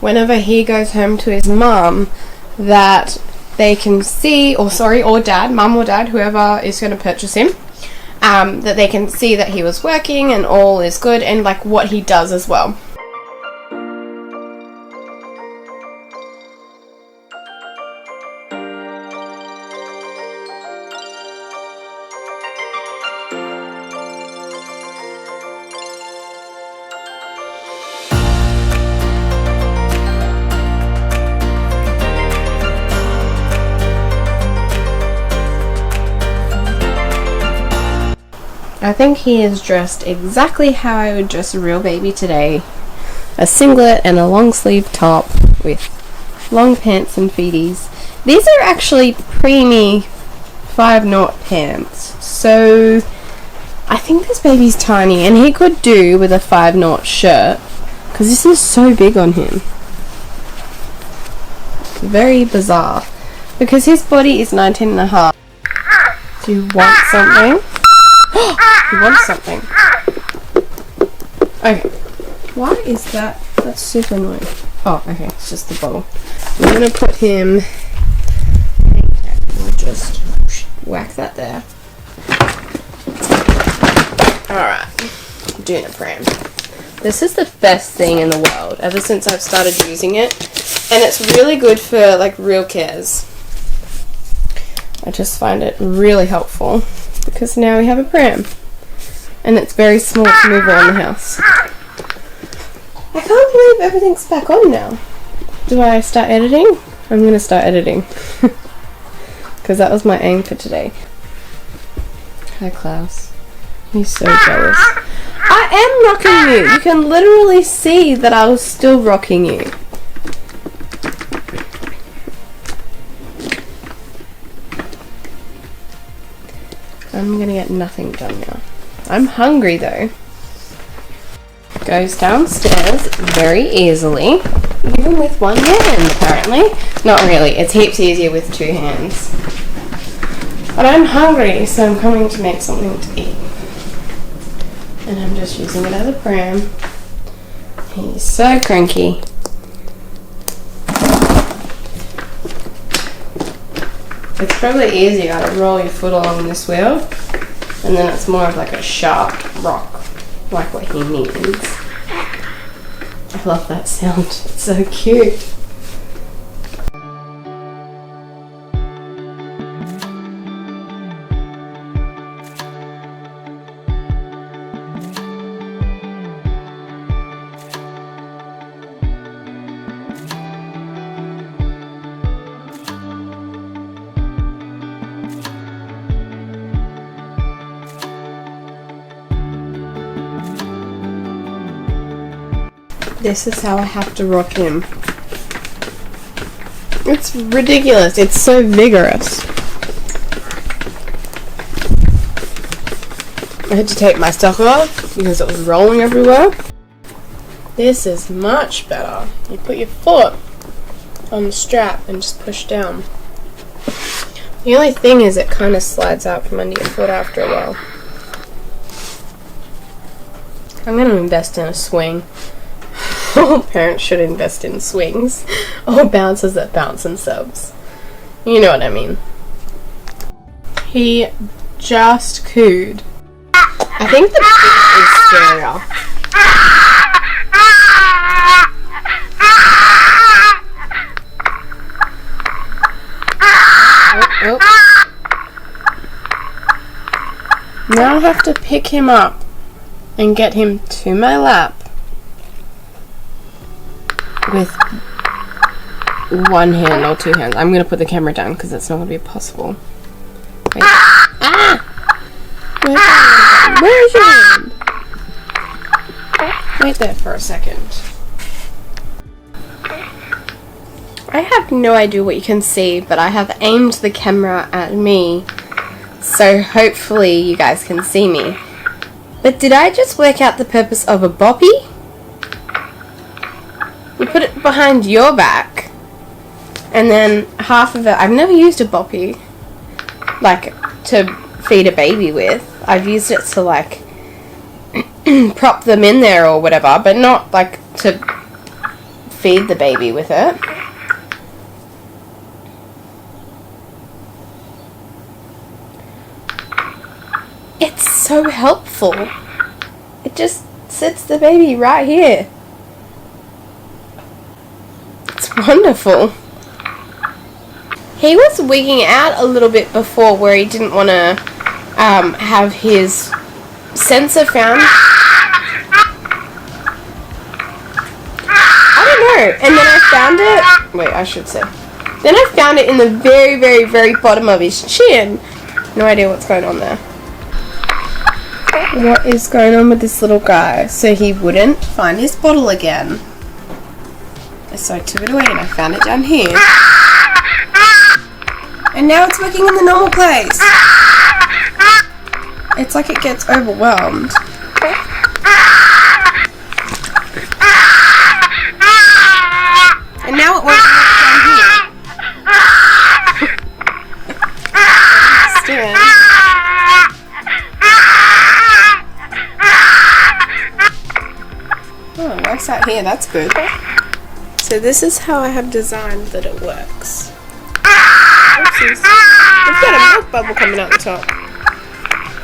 whenever he goes home to his mum, that they can see, or dad, mum or dad, whoever is going to purchase him, that they can see that he was working and all is good, and like what he does as well. I think he is dressed exactly how I would dress a real baby today. A singlet and a long sleeve top with long pants and feeties. These are actually preemie 5-knot pants, so I think this baby's tiny and he could do with a 5-knot shirt because this is so big on him. Very bizarre because his body is 19.5. Do you want something? He wants something. Okay. Why is that? That's super annoying. Oh, okay. It's just the bottle. I'm going to put him... We'll just whack that there. Alright. Dunipram. This is the best thing in the world ever since I've started using it. And it's really good for, like, Realcares. I just find it really helpful. Because now we have a pram. And it's very small to move around the house. I can't believe everything's back on now. Do I start editing? I'm going to start editing. Because that was my aim for today. Hi, Klaus. He's so jealous. I am rocking you. You can literally see that I was still rocking you. I'm gonna get nothing done now. I'm hungry though. Goes downstairs very easily, even with one hand apparently. Not really, it's heaps easier with 2 hands. But I'm hungry, so I'm coming to make something to eat. And I'm just using it as a pram. He's so cranky. It's probably easier to roll your foot along this wheel, and then it's more of like a sharp rock, like what he needs. I love that sound, it's so cute. This is how I have to rock him. It's ridiculous. It's so vigorous. I had to take my stuff off because it was rolling everywhere. This is much better. You put your foot on the strap and just push down. The only thing is it kind of slides out from under your foot after a while. I'm going to invest in a swing. All parents should invest in swings or bouncers that bounce themselves. You know what I mean. He just cooed. I think the poo is scarier. Now I have to pick him up and get him to my lap with one hand or 2 hands. I'm going to put the camera down because it's not going to be possible. Wait. Ah! Where's your hand? Wait there for a second. I have no idea what you can see, but I have aimed the camera at me, so hopefully you guys can see me. But did I just work out the purpose of a boppy? You put it behind your back, and then half of it, I've never used a boppy, like, to feed a baby with. I've used it to, like, prop them in there or whatever, but not, like, to feed the baby with it. It's so helpful. It just sits the baby right here. It's wonderful. He was wigging out a little bit before where he didn't want to have his sensor found. I don't know. And then I found it. Wait, I should say. Then I found it in the very, very, very bottom of his chin. No idea what's going on there. What is going on with this little guy? So he wouldn't find his bottle again. So I took it away and I found it down here. And now it's working in the normal place. It's like it gets overwhelmed. And now it works down here. Still. Oh, it works out here. That's good. So this is how I have designed that it works. Oopsies. I've got a milk bubble coming out the top.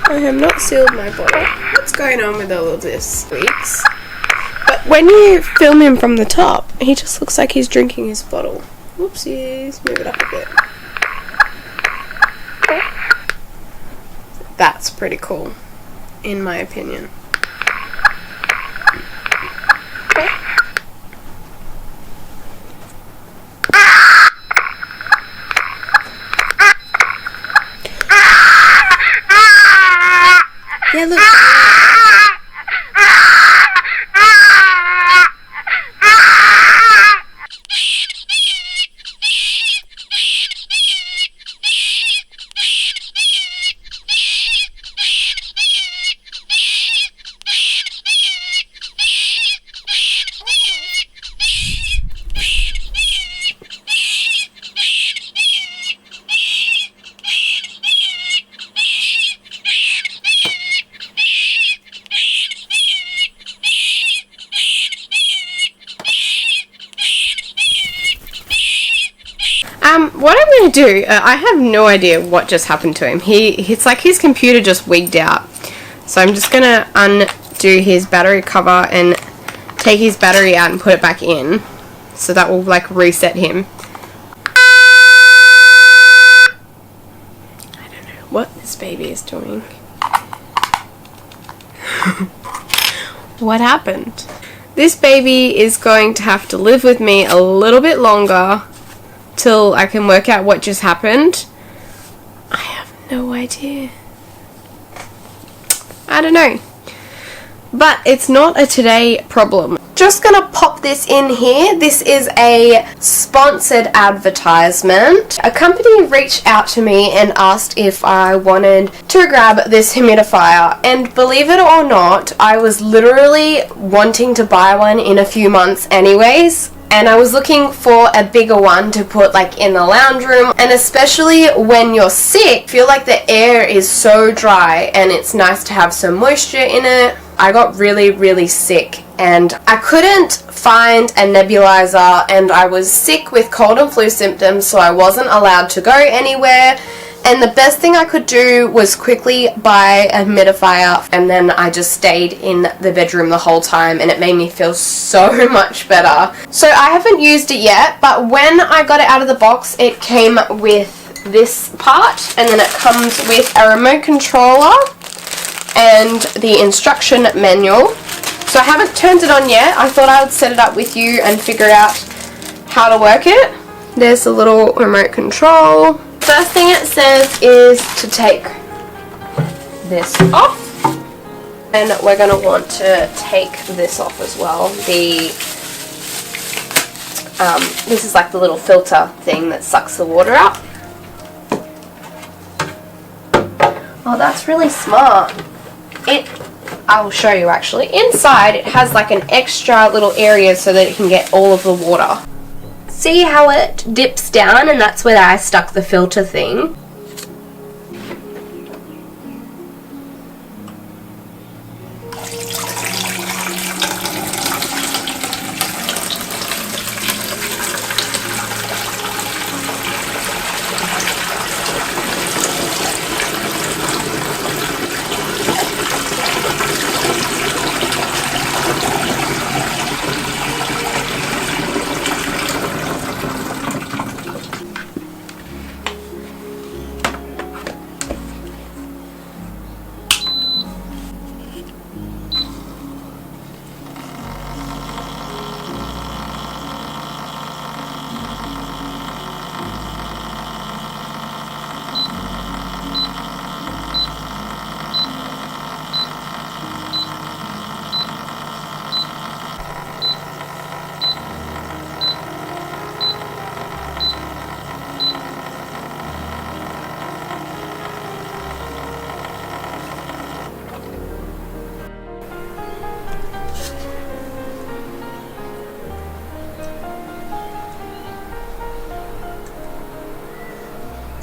I have not sealed my bottle. What's going on with all of this? Weeks. But when you film him from the top, he just looks like he's drinking his bottle. Whoopsies. Move it up a bit. That's pretty cool, in my opinion. Yeah, look. What I'm going to do, I have no idea what just happened to him. It's like his computer just wigged out. So I'm just going to undo his battery cover and take his battery out and put it back in. So that will like reset him. I don't know what this baby is doing. What happened? This baby is going to have to live with me a little bit longer till I can work out what just happened. I have no idea. I don't know. But it's not a today problem. Just gonna pop this in here. This is a sponsored advertisement. A company reached out to me and asked if I wanted to grab this humidifier, and believe it or not, I was literally wanting to buy one in a few months anyways. And I was looking for a bigger one to put like in the lounge room, and especially when you're sick, feel like the air is so dry and it's nice to have some moisture in it. I got really, really sick and I couldn't find a nebulizer, and I was sick with cold and flu symptoms, so I wasn't allowed to go anywhere. And the best thing I could do was quickly buy a humidifier, and then I just stayed in the bedroom the whole time, and it made me feel so much better. So I haven't used it yet, but when I got it out of the box, it came with this part, and then it comes with a remote controller and the instruction manual. So I haven't turned it on yet. I thought I would set it up with you and figure out how to work it. There's a little remote control. First thing it says is to take this off, and we're going to want to take this off as well. This is like the little filter thing that sucks the water out. Oh, that's really smart. I will show you actually. Inside it has like an extra little area so that it can get all of the water. See how it dips down, and that's where I stuck the filter thing.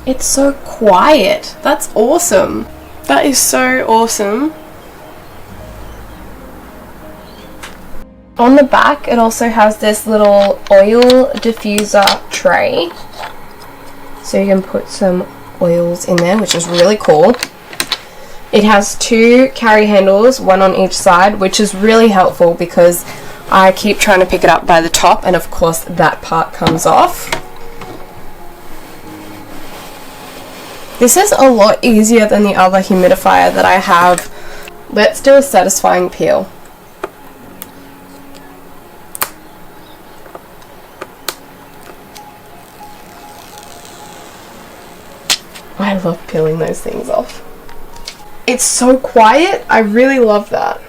It's so quiet. That's awesome. That is so awesome. On the back, it also has this little oil diffuser tray. So you can put some oils in there, which is really cool. It has 2 carry handles, one on each side, which is really helpful because I keep trying to pick it up by the top, and of course that part comes off. This is a lot easier than the other humidifier that I have. Let's do a satisfying peel. I love peeling those things off. It's so quiet. I really love that.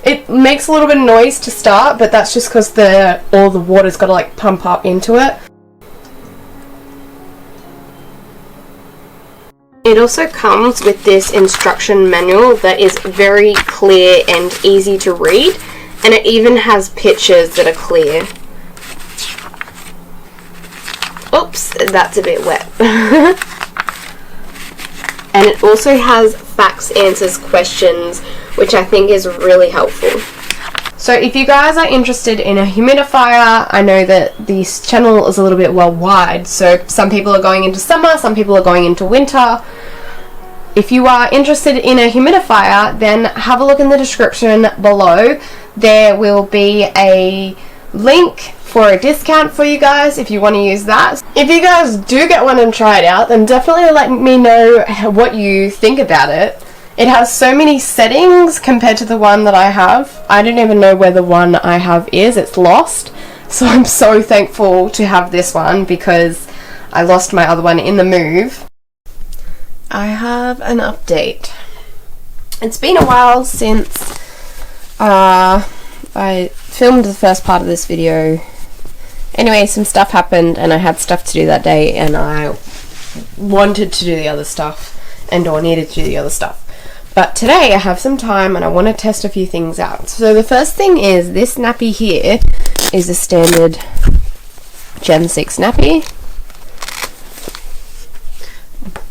It makes a little bit of noise to start, but that's just because all the water's got to like pump up into it. It also comes with this instruction manual that is very clear and easy to read, and it even has pictures that are clear. Oops, that's a bit wet. And it also has facts, answers, questions, which I think is really helpful. So if you guys are interested in a humidifier, I know that this channel is a little bit worldwide, so some people are going into summer, some people are going into winter. If you are interested in a humidifier, then have a look in the description below. There will be a link for a discount for you guys if you want to use that. If you guys do get one and try it out, then definitely let me know what you think about it. It has so many settings compared to the one that I have. I don't even know where the one I have is. It's lost. So I'm so thankful to have this one because I lost my other one in the move. I have an update. It's been a while since I filmed the first part of this video. Anyway, some stuff happened and I had stuff to do that day, and I wanted to do the other stuff or needed to do the other stuff. But today I have some time and I want to test a few things out. So the first thing is this nappy here is a standard Gen 6 nappy.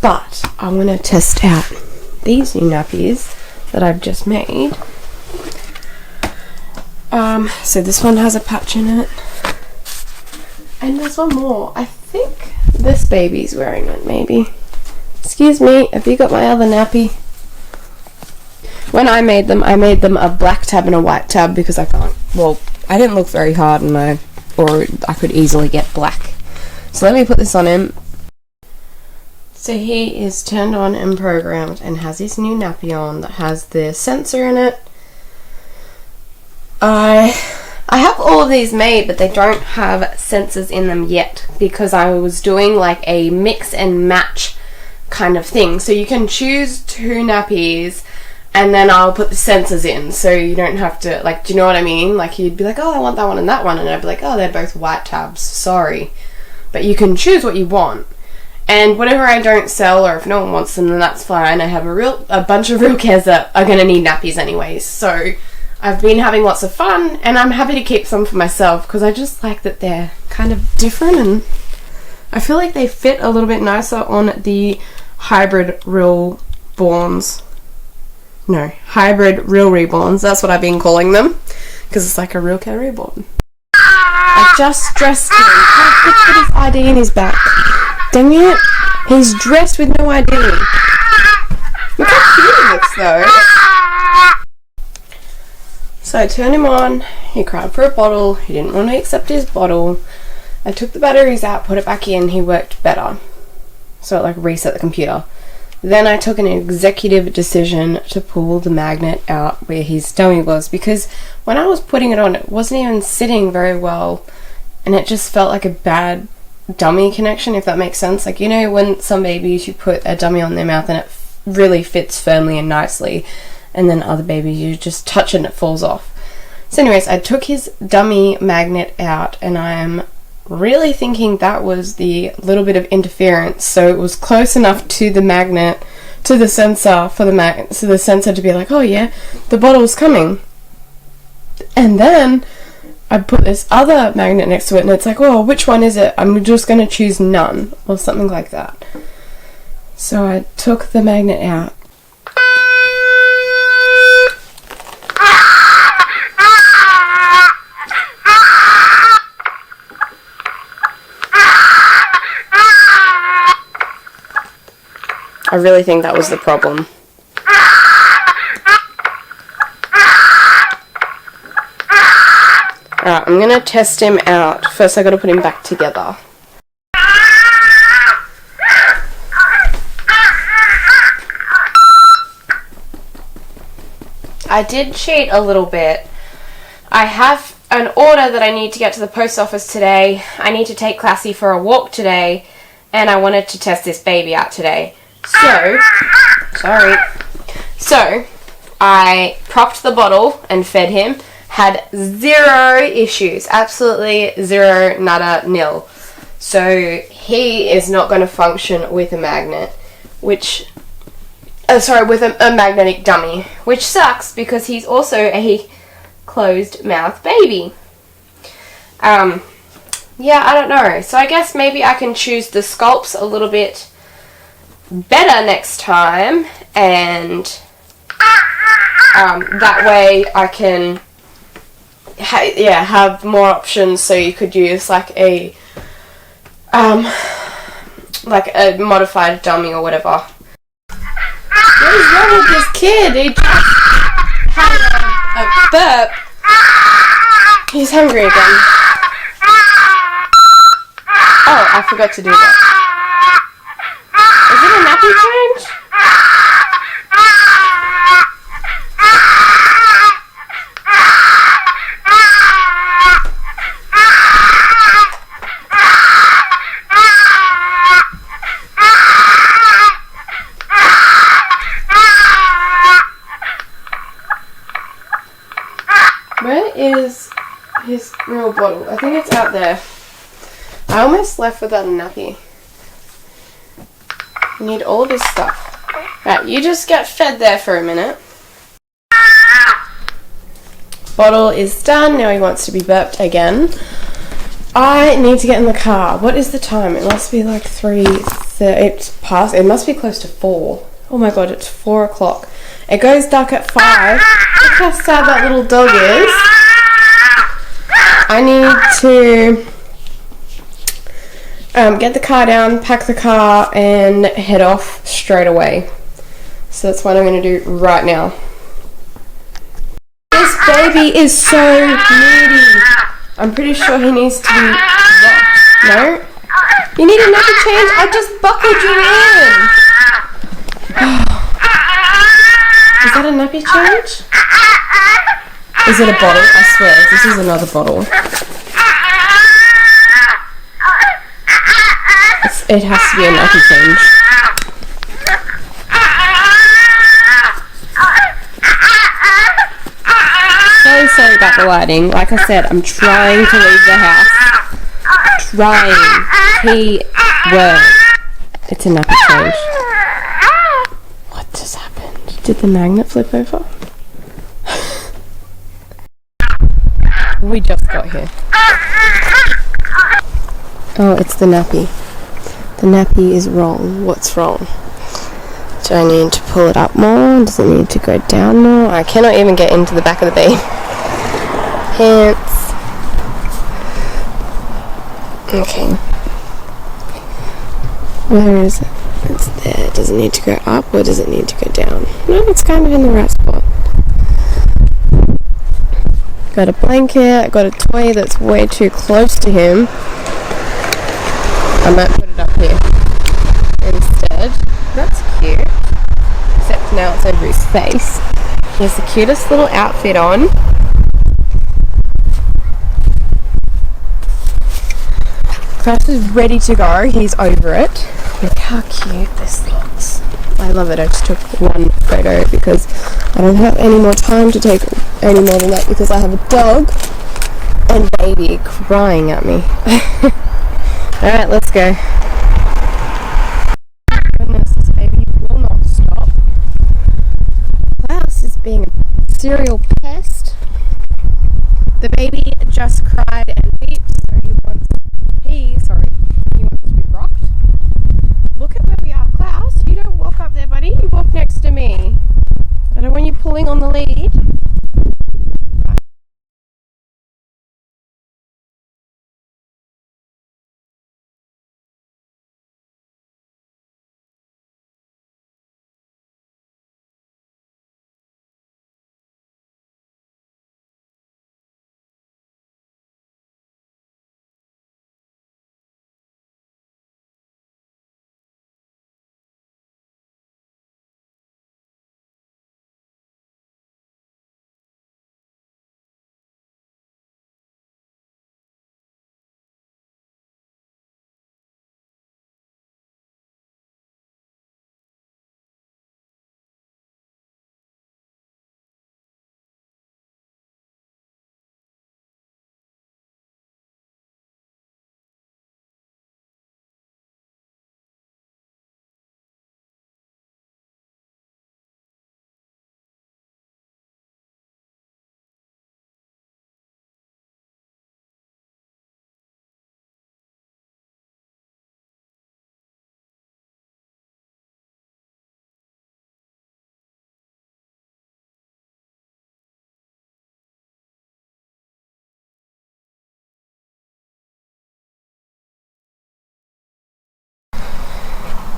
But I want to test out these new nappies that I've just made. So this one has a patch in it. And there's one more. I think this baby's wearing it, maybe. Excuse me, have you got my other nappy? When I made them a black tab and a white tab because I didn't look very hard and I could easily get black. So let me put this on him. So he is turned on and programmed and has his new nappy on that has the sensor in it. I have all of these made, but they don't have sensors in them yet because I was doing like a mix and match kind of thing. So you can choose 2 nappies and then I'll put the sensors in, so you don't have to, like, do you know what I mean? Like, you'd be like, oh, I want that one and that one, and I'd be like, oh, they're both white tabs, sorry. But you can choose what you want. And whatever I don't sell, or if no one wants them, then that's fine. I have a bunch of Realcares that are going to need nappies anyways. So I've been having lots of fun, and I'm happy to keep some for myself because I just like that they're kind of different, and I feel like they fit a little bit nicer on the Hybrid RealReborns. No, Hybrid RealReborns. That's what I've been calling them because it's like a Realcare Reborn. I just dressed him. Look at his ID in his back. Dang it! He's dressed with no ID. Look how cute he looks though. So I turned him on. He cried for a bottle. He didn't want to accept his bottle. I took the batteries out, put it back in. He worked better. So it like reset the computer. Then I took an executive decision to pull the magnet out where his dummy was, because when I was putting it on, it wasn't even sitting very well, and it just felt like a bad dummy connection, if that makes sense. Like, you know, when some babies you put a dummy on their mouth and it really fits firmly and nicely, and then other babies you just touch it and it falls off. So anyways, I took his dummy magnet out, and I'm really thinking that was the little bit of interference, so it was close enough to the magnet, to the sensor for the magnet, so the sensor to be like, oh yeah, the bottle's coming. And then I put this other magnet next to it, and it's like, well, which one is it? I'm just going to choose none, or something like that. So I took the magnet out. I really think that was the problem. Alright, I'm gonna test him out. First I gotta put him back together. I did cheat a little bit. I have an order that I need to get to the post office today. I need to take Classy for a walk today, and I wanted to test this baby out today. So, I propped the bottle and fed him. Had 0 issues. Absolutely 0, nada, nil. So, he is not going to function with a magnet, which... with a magnetic dummy, which sucks because he's also a closed mouth baby. Yeah, I don't know. So I guess maybe I can choose the sculpts a little bit better next time, and that way I can have more options. So you could use like a modified dummy or whatever. What is wrong with this kid? He just had a burp. He's hungry again. Oh, I forgot to do that. Is it a nappy change? Where is his real bottle? I think it's out there. I almost left without a nappy. You need all this stuff. Right, you just get fed there for a minute. Bottle is done. Now he wants to be burped again. I need to get in the car. What is the time? It must be like 3:30. It's past. It must be close to 4. Oh my god, it's 4 o'clock. It goes dark at 5. Look how sad that little dog is. I need to get the car down, pack the car, and head off straight away. So that's what I'm going to do right now. This baby is so needy. I'm pretty sure he needs to be... No? You need a nappy change? I just buckled you in! Is that a nappy change? Is it a bottle? I swear, this is another bottle. It has to be a nappy change. Really sorry about the lighting. Like I said, I'm trying to leave the house. Trying. Key word. It's a nappy change. What just happened? Did the magnet flip over? We just got here. Oh, it's the nappy. The nappy is wrong. What's wrong? Do I need to pull it up more? Does it need to go down more? I cannot even get into the back of the baby. Pants. Okay. Where is it? It's there. Does it need to go up or does it need to go down? No, it's kind of in the right spot. Got a blanket. Got a toy that's way too close to him. I might put it up here instead. That's cute. Except now it's over his face. He has the cutest little outfit on. Crash is ready to go. He's over it. Look how cute this looks. I love it. I just took one photo because I don't have any more time to take any more than that because I have a dog and baby crying at me. Alright, let's go. Goodness, this baby will not stop. Klaus is being a serial pest. The baby just cried and wept, so he wants to be rocked. Look at where we are, Klaus. You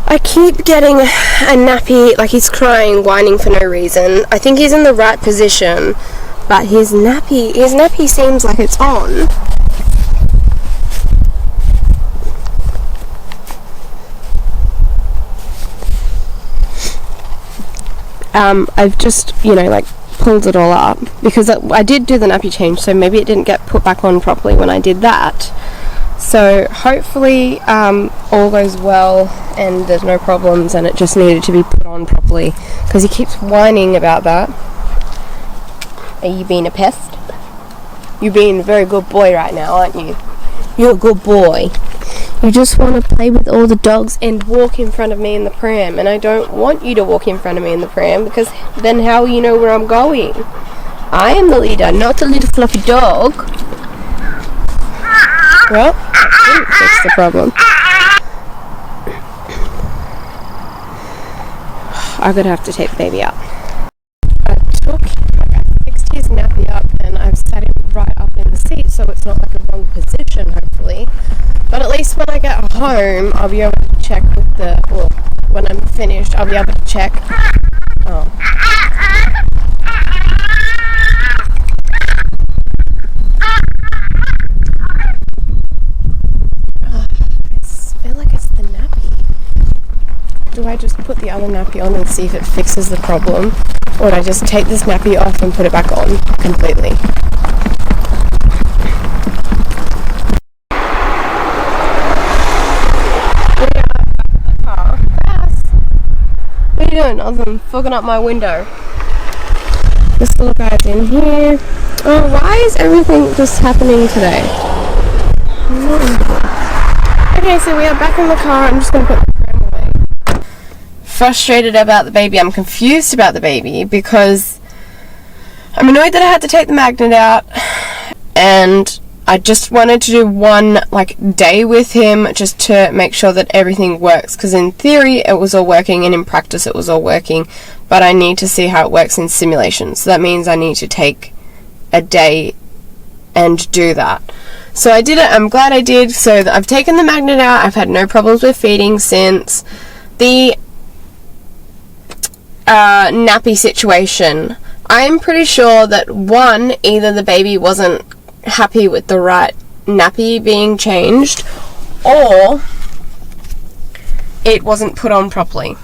I keep getting a nappy, like he's crying, whining for no reason. I think he's in the right position, but his nappy seems like it's on. I've just, like pulled it all up because I did do the nappy change, so maybe it didn't get put back on properly when I did that. So hopefully all goes well and there's no problems and it just needed to be put on properly because he keeps whining about that. Are you being a pest? You're being a very good boy right now, aren't you? You're a good boy. You just want to play with all the dogs and walk in front of me in the pram, and I don't want you to walk in front of me in the pram because then how will you know where I'm going? I am the leader, not the little fluffy dog. Well, that didn't fix the problem. I'm gonna have to take the baby out. I fixed his nappy up and I've sat him right up in the seat so it's not like a wrong position, hopefully. But at least when I get home, I'll be able to check with when I'm finished, I'll be able to check. Oh. I feel like it's the nappy. Do I just put the other nappy on and see if it fixes the problem? Or do I just take this nappy off and put it back on completely? What are you doing other than fogging up my window? This little guy's in here. Oh, why is everything just happening today? Okay, so we are back in the car. I'm just going to put the pram away. Frustrated about the baby. I'm confused about the baby because I'm annoyed that I had to take the magnet out, and I just wanted to do one day with him just to make sure that everything works, because in theory it was all working and in practice it was all working, but I need to see how it works in simulation. So that means I need to take a day and do that. So I did it. I'm glad I did. So I've taken the magnet out. I've had no problems with feeding since. The nappy situation, I'm pretty sure that either the baby wasn't happy with the right nappy being changed, or it wasn't put on properly.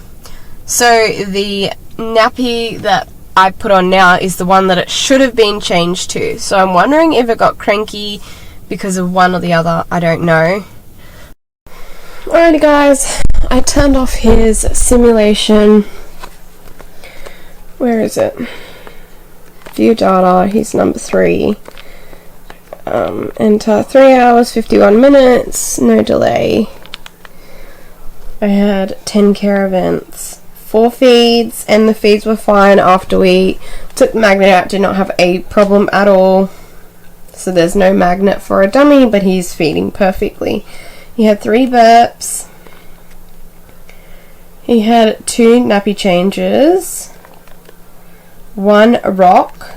So the nappy that I put on now is the one that it should have been changed to. So I'm wondering if it got cranky because of one or the other. I don't know. Alrighty guys, I turned off his simulation. Where is it? View data, he's number 3. Enter 3 hours 51 minutes, no delay. I had 10 care events, 4 feeds, and the feeds were fine after we took the magnet out. Did not have a problem at all. So there's no magnet for a dummy, but he's feeding perfectly. He had 3 burps. He had 2 nappy changes, 1 rock.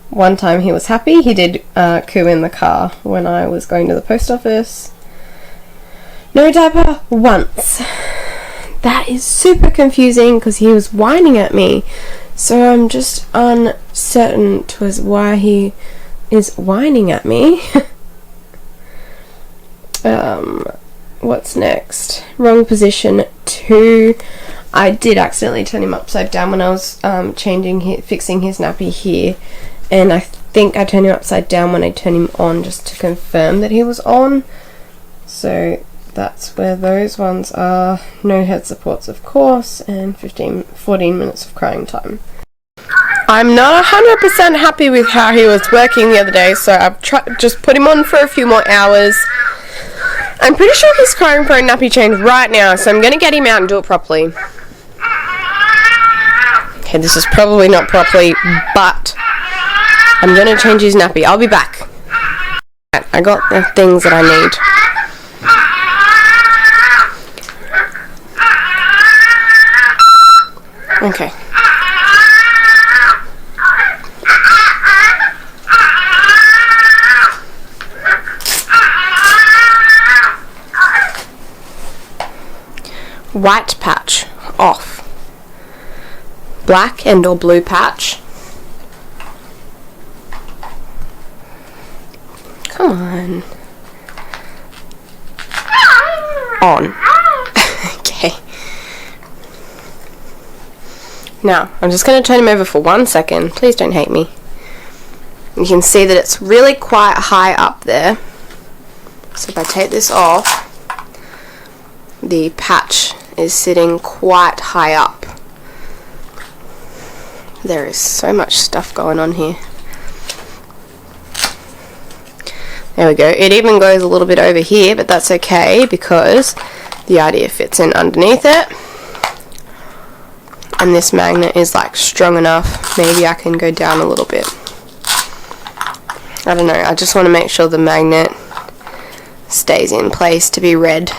One time he was happy. He did coo in the car when I was going to the post office. No diaper once. That is super confusing because he was whining at me. So I'm just uncertain as why he is whining at me. What's next? Wrong position 2. I did accidentally turn him upside down when I was fixing his nappy here. And I think I turned him upside down when I turned him on just to confirm that he was on. So that's where those ones are. No head supports, of course, and 14 minutes of crying time. I'm not 100% happy with how he was working the other day, so I've just put him on for a few more hours. I'm pretty sure he's crying for a nappy change right now, so I'm going to get him out and do it properly. Okay, this is probably not properly, but I'm going to change his nappy. I'll be back. I got the things that I need. Okay. white patch off. Black and or blue patch. Come on. On. Okay. Now, I'm just going to turn him over for 1 second. Please don't hate me. You can see that it's really quite high up there. So if I take this off, the patch is sitting quite high up. There is so much stuff going on here. There we go. It even goes a little bit over here, but that's okay because the idea fits in underneath it. And this magnet is like strong enough. Maybe I can go down a little bit. I don't know. I just want to make sure the magnet stays in place to be read.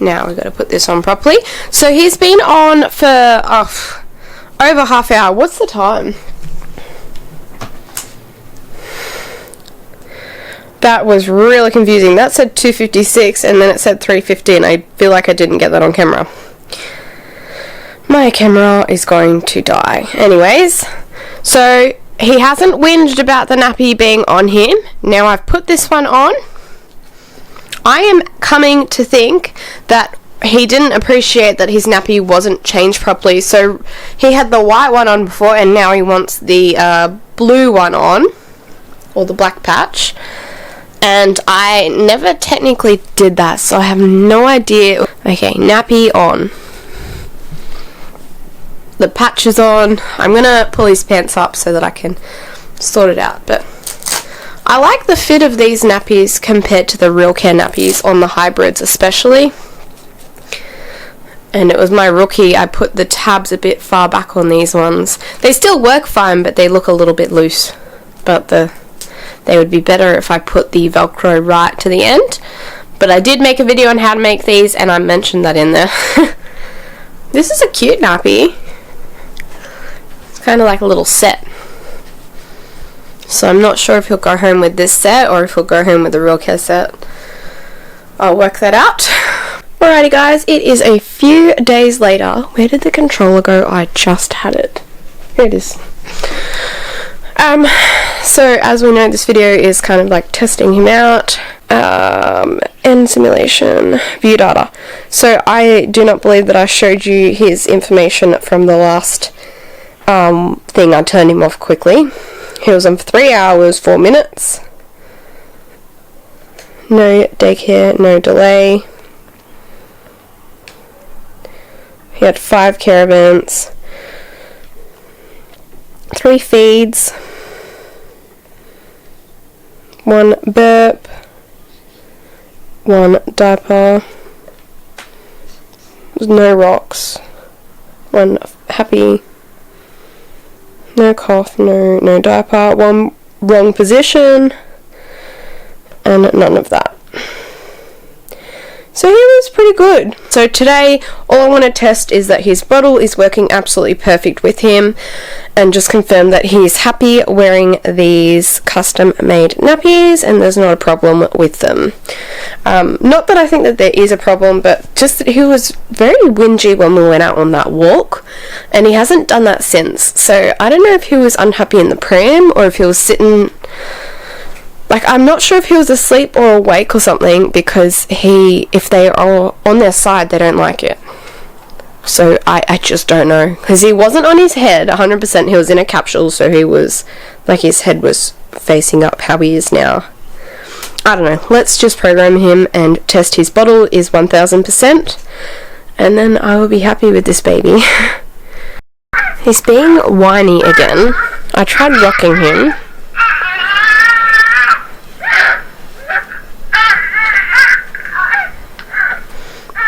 Now we've got to put this on properly. So he's been on for over half hour. What's the time? That was really confusing. That said 2:56 and then it said 3:15. I feel like I didn't get that on camera. My camera is going to die. Anyways, so he hasn't whinged about the nappy being on him. Now I've put this one on. I am coming to think that he didn't appreciate that his nappy wasn't changed properly. So he had the white one on before and now he wants the blue one on, or the black patch. And I never technically did that, so I have no idea. Okay, nappy on. The patch is on. I'm gonna pull his pants up so that I can sort it out. But I like the fit of these nappies compared to the Realcare nappies on the hybrids especially. And it was my rookie. I put the tabs a bit far back on these ones. They still work fine, but they look a little bit loose. But they would be better if I put the Velcro right to the end. But I did make a video on how to make these, and I mentioned that in there. This is a cute nappy. It's kind of like a little set. So I'm not sure if he'll go home with this set or if he'll go home with the Realcare set. I'll work that out. Alrighty guys, it is a few days later. Where did the controller go? I just had it. Here it is. So as we know, this video is kind of like testing him out. End simulation, view data. So I do not believe that I showed you his information from the last thing. I turned him off quickly. He was on for 3 hours, 4 minutes. No daycare, no delay. He had 5 care events, 3 feeds, 1 burp, 1 diaper, no rocks, 1 happy, no cough, no diaper, 1 wrong position, and none of that. So he was pretty good. So today, all I want to test is that his bottle is working absolutely perfect with him, and just confirm that he's happy wearing these custom-made nappies and there's not a problem with them. Not that I think that there is a problem, but just that he was very whingy when we went out on that walk, and he hasn't done that since. So I don't know if he was unhappy in the pram or if he was sitting... Like, I'm not sure if he was asleep or awake or something, because if they are on their side, they don't like it. So I just don't know. Because he wasn't on his head 100%, he was in a capsule, so he was, like, his head was facing up how he is now. I don't know. Let's just program him and test his bottle is 1000%, and then I will be happy with this baby. He's being whiny again. I tried rocking him.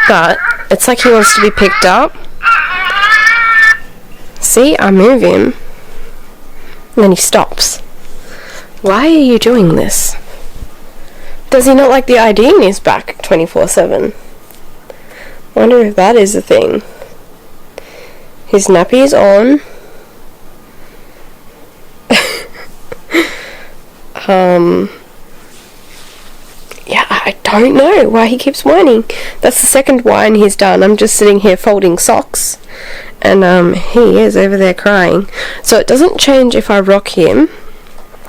But it's like he wants to be picked up. See, I move him, and then he stops. Why are you doing this? Does he not like the ID in his back 24/7? Wonder if that is the thing. His nappy is on. don't know why he keeps whining. That's the second whine he's done. I'm just sitting here folding socks, and he is over there crying. So it doesn't change if I rock him,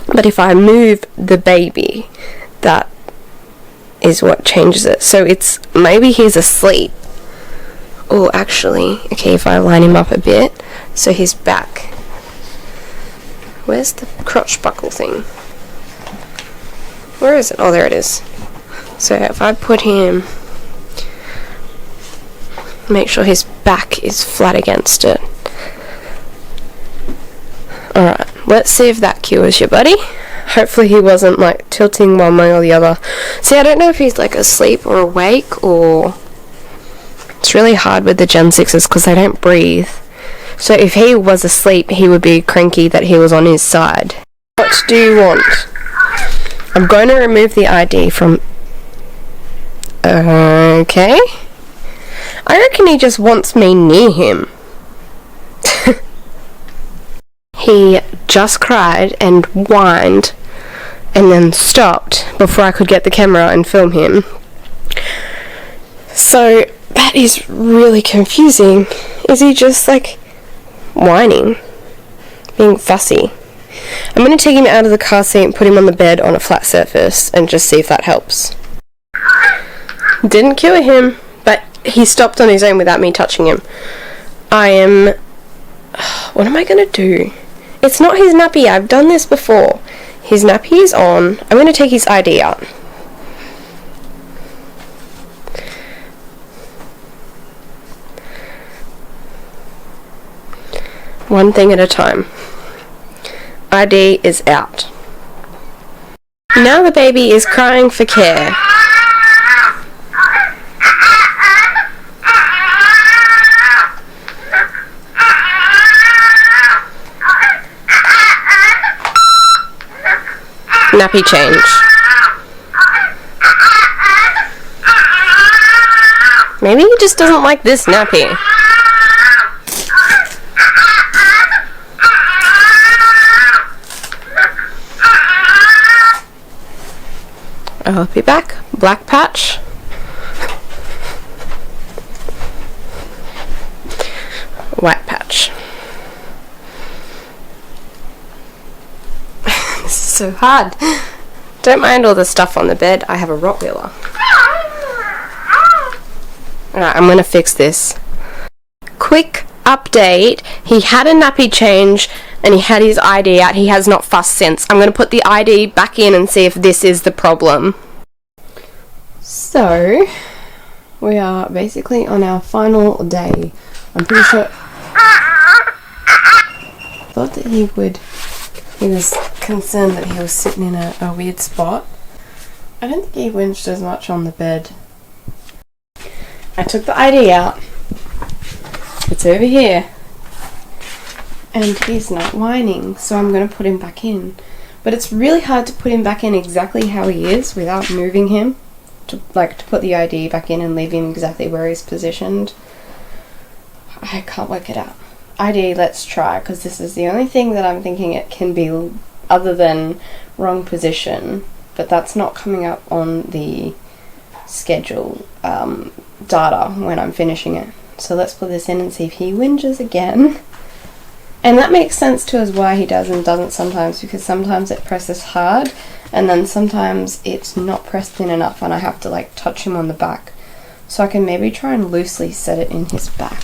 but if I move the baby, that is what changes it. So it's maybe he's asleep. Oh, actually, okay, if I line him up a bit, so he's back. Where's the crotch buckle thing? Where is it? Oh, there it is. So if I put him, make sure his back is flat against it. Alright, let's see if that cures your buddy. Hopefully he wasn't like tilting one way or the other. See, I don't know if he's like asleep or awake, or it's really hard with the Gen 6s because they don't breathe. So if he was asleep, he would be cranky that he was on his side. What do you want? I'm going to remove the ID from... Okay. I reckon he just wants me near him. He just cried and whined and then stopped before I could get the camera and film him. So that is really confusing. Is he just like whining, being fussy? I'm going to take him out of the car seat and put him on the bed on a flat surface and just see if that helps. Didn't cure him, but he stopped on his own without me touching him. What am I going to do? It's not his nappy. I've done this before. His nappy is on. I'm going to take his ID out. One thing at a time. ID is out. Now the baby is crying for care. Nappy change. Maybe he just doesn't like this nappy. I'll be back. Black patch. White patch. This is so hard. Don't mind all the stuff on the bed. I have a Rottweiler. Alright, I'm gonna fix this. Quick update. He had a nappy change and he had his ID out. He has not fussed since. I'm going to put the ID back in and see if this is the problem. So, we are basically on our final day. I'm pretty sure... I thought that he was concerned that he was sitting in a weird spot. I don't think he whinged as much on the bed. I took the ID out. It's over here. And he's not whining, so I'm going to put him back in. But it's really hard to put him back in exactly how he is without moving him. To put the ID back in and leave him exactly where he's positioned. I can't work it out. ID, let's try, because this is the only thing that I'm thinking it can be other than wrong position. But that's not coming up on the schedule data when I'm finishing it. So let's put this in and see if he whinges again. And that makes sense too as why he does and doesn't sometimes, because sometimes it presses hard and then sometimes it's not pressed in enough and I have to like touch him on the back. So I can maybe try and loosely set it in his back.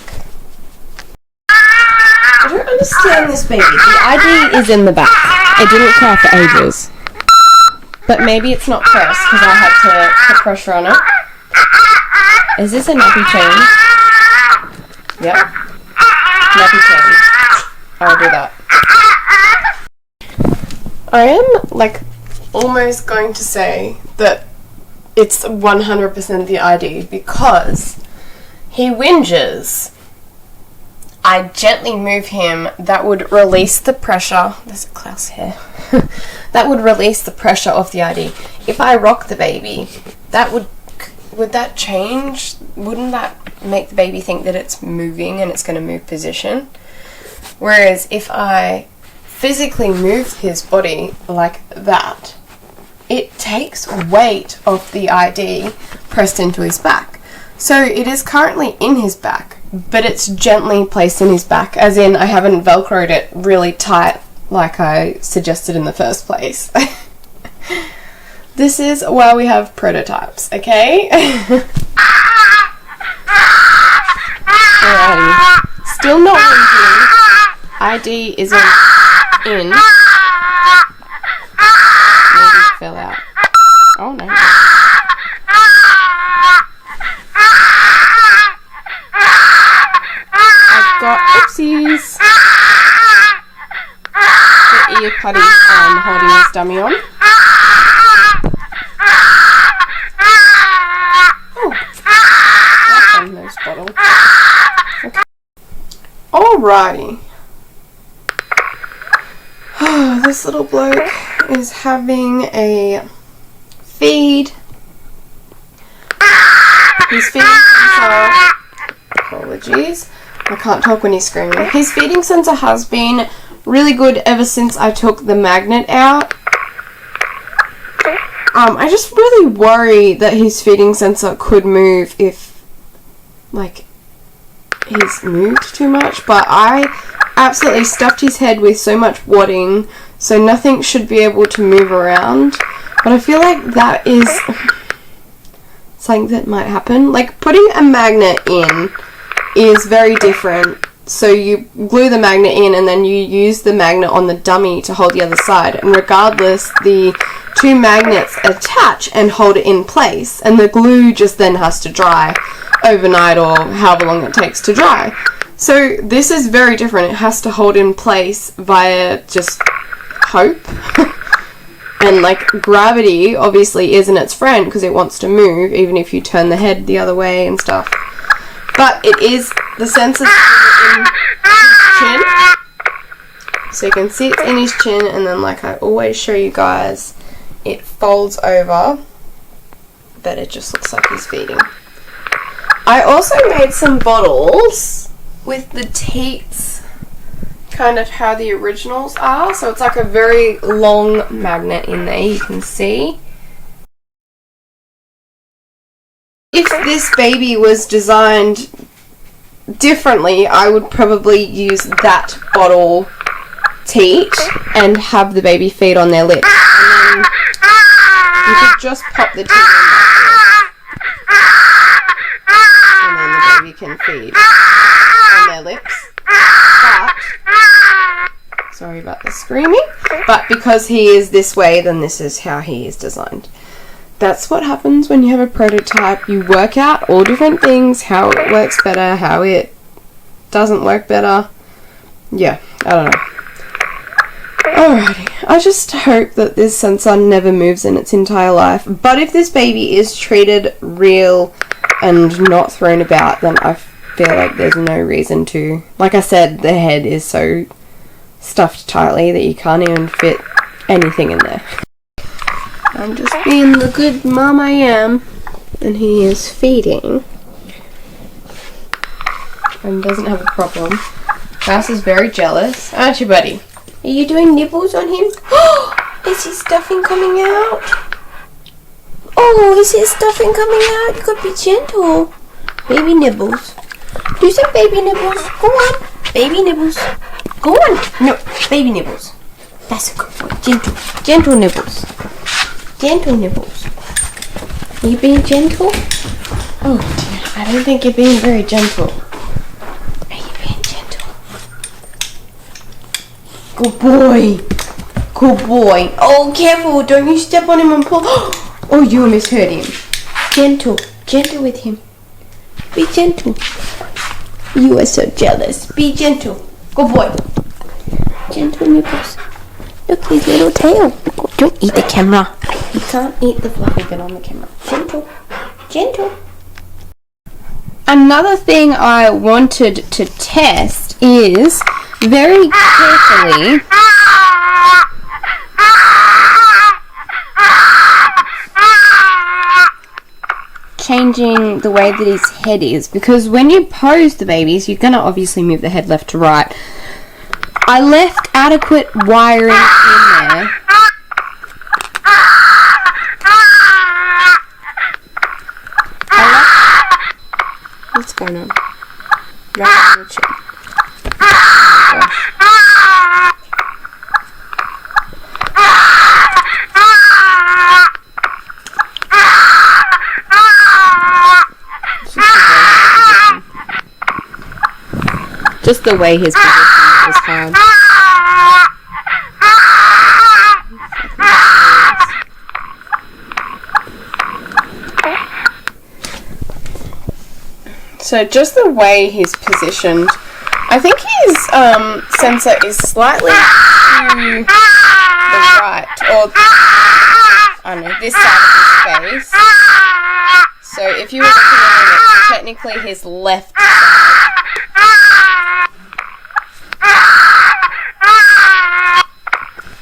I don't understand this baby. The ID is in the back. It didn't cry for ages. But maybe it's not pressed because I had to put pressure on it. Is this a nappy change? Yep. Nappy change. I'll do that. I am like almost going to say that it's 100% the ID because he whinges. I gently move him. That would release the pressure. There's a Klaus here. That would release the pressure off the ID. If I rock the baby, that would that change? Wouldn't that make the baby think that it's moving and it's going to move position? Whereas if I physically move his body like that, it takes weight of the ID pressed into his back. So it is currently in his back, but it's gently placed in his back, as in I haven't velcroed it really tight like I suggested in the first place. This is why we have prototypes, okay? Alrighty. Still not winking. ID isn't in. Maybe it fell out. Oh no. I've got oopsies. The ear putty I'm holding this dummy on. Oh, that's on those bottle. Okay. Alrighty. Oh, this little bloke is having a feed. His feeding sensor, apologies, I can't talk when he's screaming. His feeding sensor has been really good ever since I took the magnet out. I just really worry that his feeding sensor could move if, like, he's moved too much, but I absolutely stuffed his head with so much wadding, so nothing should be able to move around. But I feel like that is something that might happen. Like, putting a magnet in is very different. So you glue the magnet in and then you use the magnet on the dummy to hold the other side, and regardless, the two magnets attach and hold it in place, and the glue just then has to dry overnight or however long it takes to dry. So this is very different. It has to hold in place via just hope. And like, gravity obviously isn't its friend because it wants to move even if you turn the head the other way and stuff. But it is, the sensor's in his chin, so you can see it's in his chin, and then like I always show you guys, it folds over, but it just looks like he's feeding. I also made some bottles with the teats kind of how the originals are, so it's like a very long magnet in there, you can see. If this baby was designed differently, I would probably use that bottle teat and have the baby feed on their lips. And then you could just pop the teat in, and then the baby can feed on their lips. But, sorry about the screaming, but because he is this way, then this is how he is designed. That's what happens when you have a prototype. You work out all different things, how it works better, how it doesn't work better. Yeah, I don't know. Alrighty, I just hope that this sensor never moves in its entire life. But if this baby is treated real and not thrown about, then I feel like there's no reason to. Like I said, the head is so stuffed tightly that you can't even fit anything in there. I'm just being the good mom I am, and he is feeding and doesn't have a problem. Mouse is very jealous, aren't you, buddy? Are you doing nibbles on him? Oh, is his stuffing coming out? Oh, is his stuffing coming out? You gotta be gentle. Baby nibbles. Do some baby nibbles. Go on. Baby nibbles. Go on. No, baby nibbles. That's a good boy. Gentle. Gentle nibbles. Gentle nibbles. Are you being gentle? Oh dear, I don't think you're being very gentle. Are you being gentle? Good boy. Good boy. Oh, careful. Don't you step on him and pull. Oh, you almost hurt him. Gentle. Gentle with him. Be gentle. You are so jealous. Be gentle. Good boy. Gentle nibbles. Look, his little tail. Don't eat the camera. You can't eat the fluffy bit on the camera. Gentle. Gentle. Another thing I wanted to test is very carefully changing the way that his head is, because when you pose the babies, you're going to obviously move the head left to right. I left adequate wiring in there Just the way his position is hard. So just the way he's positioned, I think his sensor is slightly to the right, or I don't know, this side of his face. So if you were looking at him, it's technically his left side.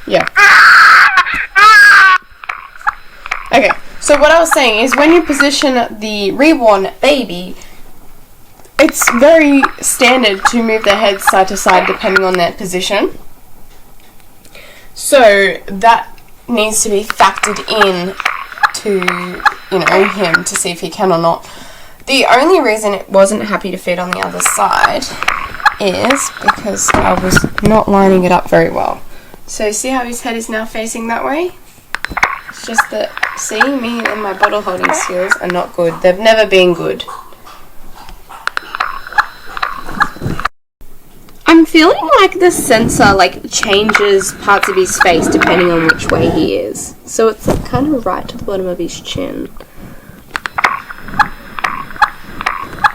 Yeah. Okay, so what I was saying is when you position the reborn baby, it's very standard to move their heads side to side depending on their position. So that needs to be factored in to, you know, him to see if he can or not. The only reason it wasn't happy to feed on the other side is because I was not lining it up very well. So see how his head is now facing that way? It's just that, see, me and my bottle holding skills are not good. They've never been good. I'm feeling like the sensor like changes parts of his face depending on which way he is. So it's like kind of right to the bottom of his chin.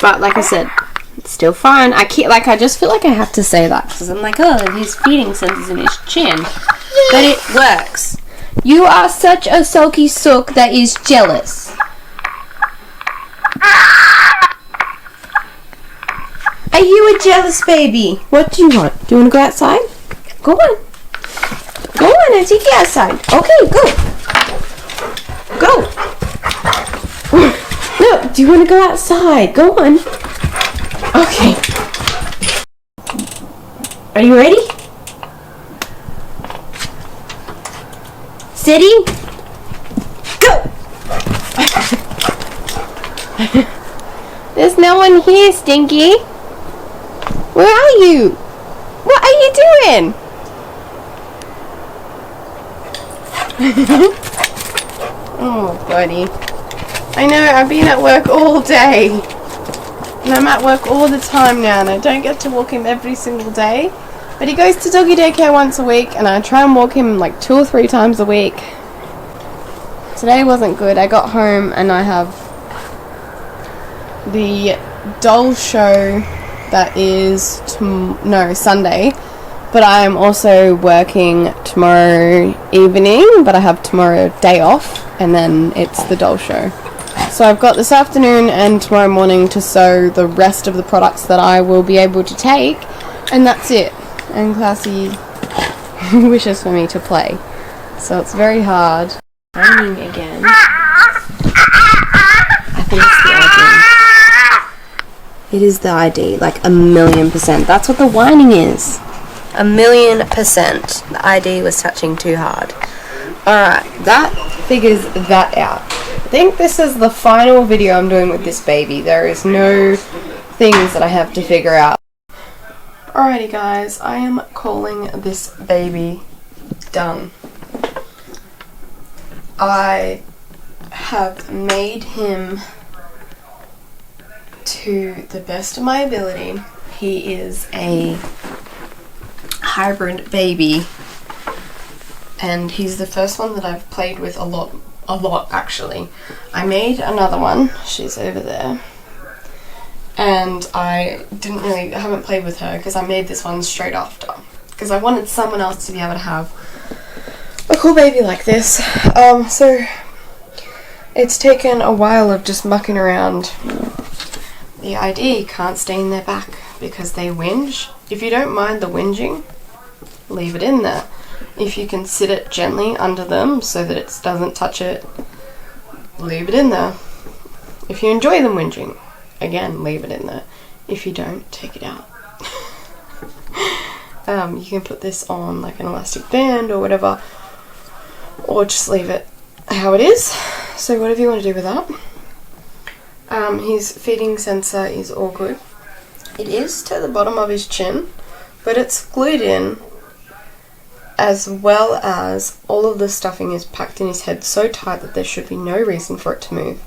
But like I said, it's still fine. I just feel like I have to say that because I'm like, oh, his feeding sensor's in his chin. But it works. You are such a sulky sook that is jealous. Are you a jealous baby? What do you want? Do you want to go outside? Go on. Go on, I'll take you outside. Okay, go. Go. No, do you want to go outside? Go on. Okay. Are you ready? Steady. Go. There's no one here, Stinky. Where are you? What are you doing? Oh, buddy. I know, I've been at work all day. And I'm at work all the time now, and I don't get to walk him every single day. But he goes to doggy daycare once a week, and I try and walk him like 2 or 3 times a week. Today wasn't good. I got home and I have the doll show that is Sunday, but I am also working tomorrow evening, but I have tomorrow day off, and then it's the doll show. So I've got this afternoon and tomorrow morning to sew the rest of the products that I will be able to take, and that's it. And Classy wishes for me to play, so it's very hard. Whining again. I think it's the ID. It is the ID, like 1,000,000%. That's what the whining is. 1,000,000%. The ID was touching too hard. Alright, that figures that out. I think this is the final video I'm doing with this baby. There is no things that I have to figure out. Alrighty guys, I am calling this baby done. I have made him to the best of my ability. He is a hybrid baby, and he's the first one that I've played with a lot actually. I made another one, she's over there, and I haven't played with her because I made this one straight after, because I wanted someone else to be able to have a cool baby like this. So it's taken a while of just mucking around. The ID can't stay in their back because they whinge. If you don't mind the whinging, leave it in there. If you can sit it gently under them so that it doesn't touch it, leave it in there. If you enjoy them whinging, again, leave it in there. If you don't, take it out. You can put this on like an elastic band or whatever, or just leave it how it is. So whatever you want to do with that. His feeding sensor is all good. It is to the bottom of his chin, but it's glued in, as well as all of the stuffing is packed in his head so tight that there should be no reason for it to move.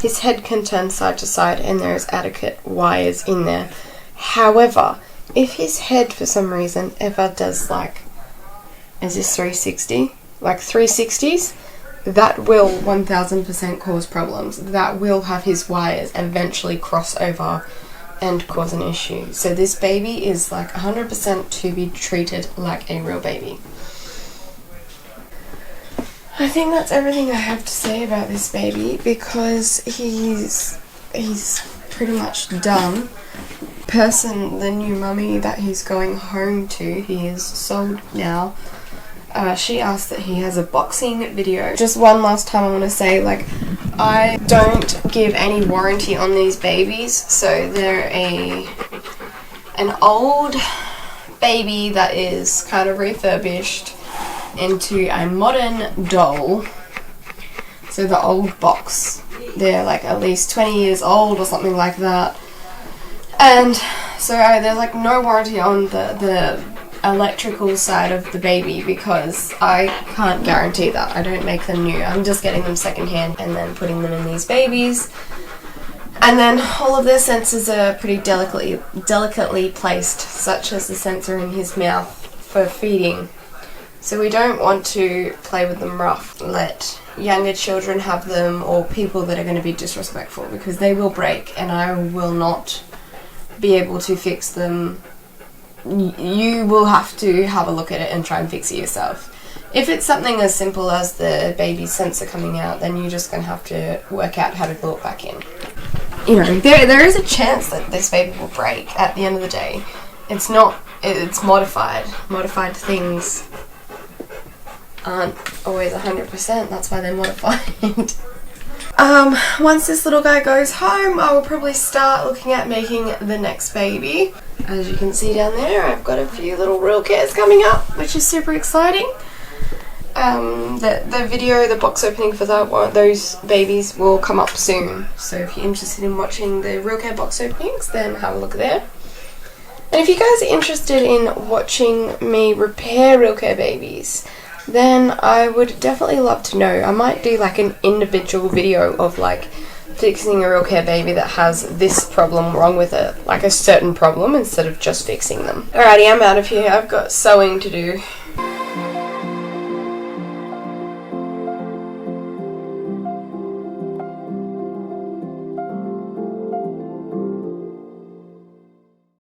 His head can turn side to side and there is adequate wires in there. However, if his head for some reason ever does like, is this 360? Like 360s, that will 1000% cause problems. That will have his wires eventually cross over and cause an issue. So this baby is like 100% to be treated like a real baby. I think that's everything I have to say about this baby, because he's pretty much done. The new mummy that he's going home to, he is sold now. She asked that he has a boxing video. Just one last time I want to say, like, I don't give any warranty on these babies, so they're an old baby that is kind of refurbished into a modern doll. So the old box, they're like at least 20 years old or something like that, and so there's like no warranty on the electrical side of the baby, because I can't guarantee that. I don't make them new. I'm just getting them secondhand and then putting them in these babies. And then all of their sensors are pretty delicately placed, such as the sensor in his mouth for feeding. So we don't want to play with them rough, let younger children have them, or people that are going to be disrespectful, because they will break and I will not be able to fix them. You will have to have a look at it and try and fix it yourself. If it's something as simple as the baby's sensor coming out, then you're just going to have to work out how to glue it back in. You know, there is a chance that this baby will break at the end of the day. It's modified. Modified things aren't always 100%, that's why they're modified. Once this little guy goes home, I will probably start looking at making the next baby. As you can see down there, I've got a few little Realcares coming up, which is super exciting. The video, the box opening for those babies will come up soon. So if you're interested in watching the Realcare box openings, then have a look there. And if you guys are interested in watching me repair Realcare babies, then I would definitely love to know. I might do like an individual video of like fixing a Realcare baby that has this problem wrong with it, like a certain problem, instead of just fixing them. Alrighty, I'm out of here. I've got sewing to do.